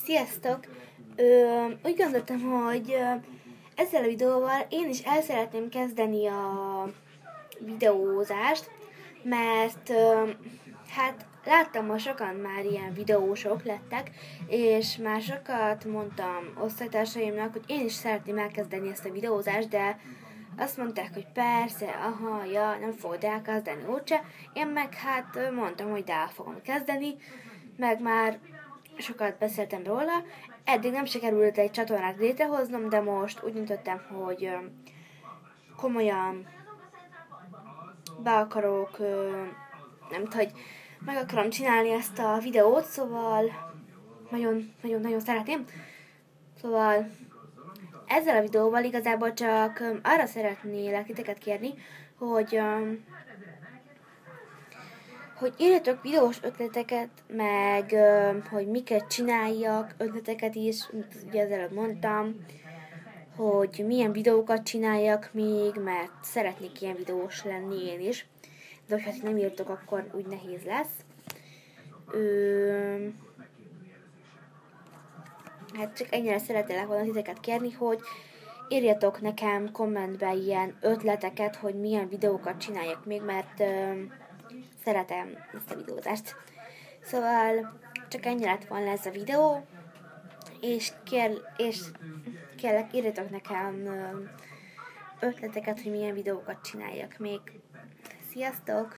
Sziasztok! Úgy gondoltam, hogy ezzel a videóval én is el szeretném kezdeni a videózást, mert hát láttam, hogy sokan már ilyen videósok lettek, és már sokat mondtam osztálytársaimnak, hogy én is szeretném elkezdeni ezt a videózást, de azt mondták, hogy persze, aha, ja, nem fogod elkezdeni úgyse. Én meg hát mondtam, hogy el fogom kezdeni, meg már sokat beszéltem róla. Eddig nem sikerült egy csatornát létrehoznom, de most úgy döntöttem, hogy komolyan be akarok, nem tudom, hogy meg akarom csinálni ezt a videót, szóval nagyon szeretném. Szóval ezzel a videóval igazából csak arra szeretnélek titeket kérni, hogy írjatok videós ötleteket, meg hogy miket csináljak, ötleteket is, ugye az előbb mondtam, hogy milyen videókat csináljak még, mert szeretnék ilyen videós lenni én is. De hogyha nem írtok, akkor úgy nehéz lesz. Hát csak ennyire szeretnélek volna titeket kérni, hogy írjatok nekem kommentbe ilyen ötleteket, hogy milyen videókat csináljak még, mert szeretem ezt a videózást. Szóval csak ennyi lett volna ez a videó, és kérlek írjatok nekem ötleteket, hogy milyen videókat csináljak még. Sziasztok!